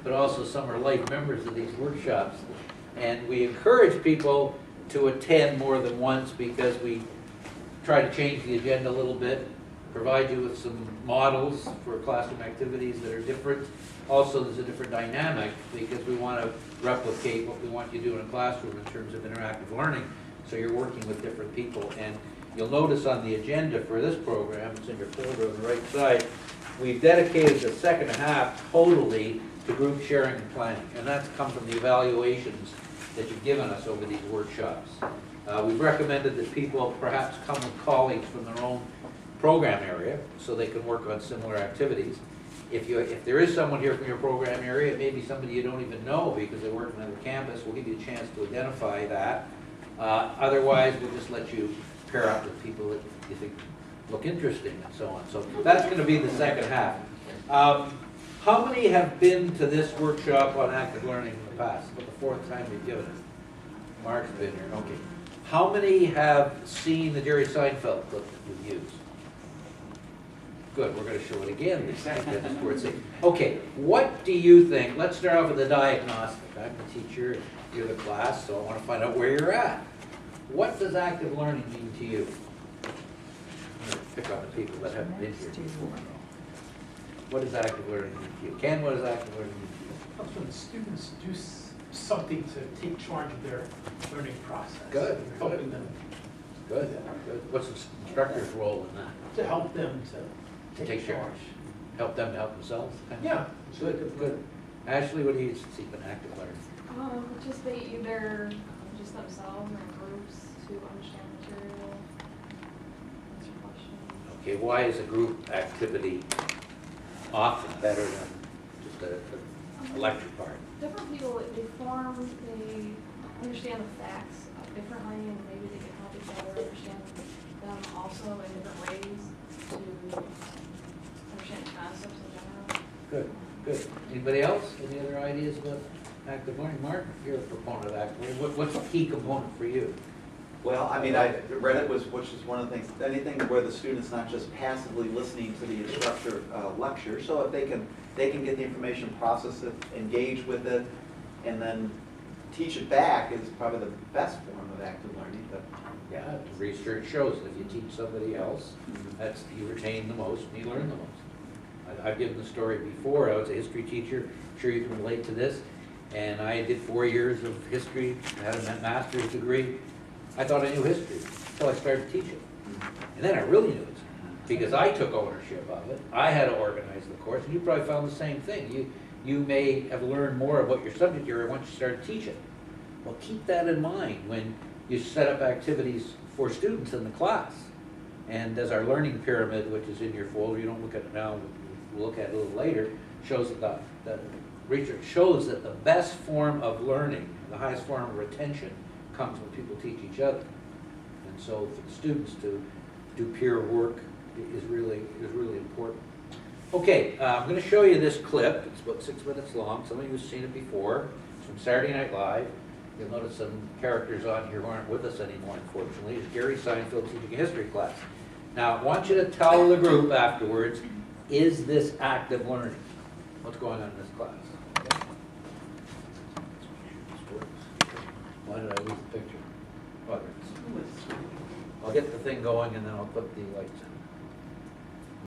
but also some are life members of these workshops. And we encourage people to attend more than once because we try to change the agenda a little bit, provide you with some models for classroom activities that are different. Also, there's a different dynamic because we want to replicate what we want you to do in a classroom in terms of interactive learning. So you're working with different people. And you'll notice on the agenda for this program, it's in your folder on the right side, we've dedicated the second half totally to group sharing and planning. And that's come from the evaluations that you've given us over these workshops. We've recommended that people perhaps come with colleagues from their own program area so they can work on similar activities. If there is someone here from your program area, it may be somebody you don't even know because they work on another campus, we'll give you a chance to identify that. Otherwise, we'll just let you pair up with people that you think look interesting and so on. So that's going to be the second half. How many have been to this workshop on active learning in the past? About the fourth time we've given it. Mark's been here. Okay. How many have seen the Jerry Seinfeld clip that we've used? Good. We're going to show it again. Okay. What do you think? Let's start off with the diagnostic. I'm the teacher. You're the class, so I want to find out where you're at. What does active learning mean to you? I'm going to pick on the people that haven't been here before. What does active learning mean to you? Ken, what does active learning mean to you? Comes when the students do something to take charge of their learning process. Good. Helping them. Good. Good. What's the instructor's role in that? To help them to take charge. Help them to help themselves? Yeah. Good, good. Ashley, what do you see in active learning? Just they either just themselves or in groups to understand material, answer questions. Okay, why is a group activity often better than just a lecture part? Different people, they understand the facts differently, and maybe they can help each other understand them also in different ways to understand concepts in general. Good, good. Anybody else? Any other ideas about active learning? Mark, you're a proponent of active learning. What's a key component for you? Well, I mean, I read it, which is one of the things, anything where the student's not just passively listening to the instructor lecture, so if they can get the information, process it, engage with it, and then teach it back is probably the best form of active learning. But yeah, research shows that if you teach somebody else, that's you retain the most and you learn the most. I've given the story before. I was a history teacher. I'm sure you can relate to this. And I did 4 years of history, had a master's degree. I thought I knew history until I started teaching. And then I really knew it because I took ownership of it. I had to organize the course, and you probably found the same thing. You may have learned more about your subject area once you started teaching. Well, keep that in mind when you set up activities for students in the class. And as our learning pyramid, which is in your folder, you don't look at it now, we'll look at it a little later, shows that the research shows that the best form of learning, the highest form of retention, comes when people teach each other. And so for the students to do peer work is really important. Okay, I'm going to show you this clip. It's about 6 minutes long. Some of you have seen it before. It's from Saturday Night Live. You'll notice some characters on here who aren't with us anymore, unfortunately. It's Jerry Seinfeld teaching a history class. Now, I want you to tell the group afterwards, is this active learning? What's going on in this class? Okay. Why did I lose the picture? Oh, there it is. I'll get the thing going and then I'll put the lights in.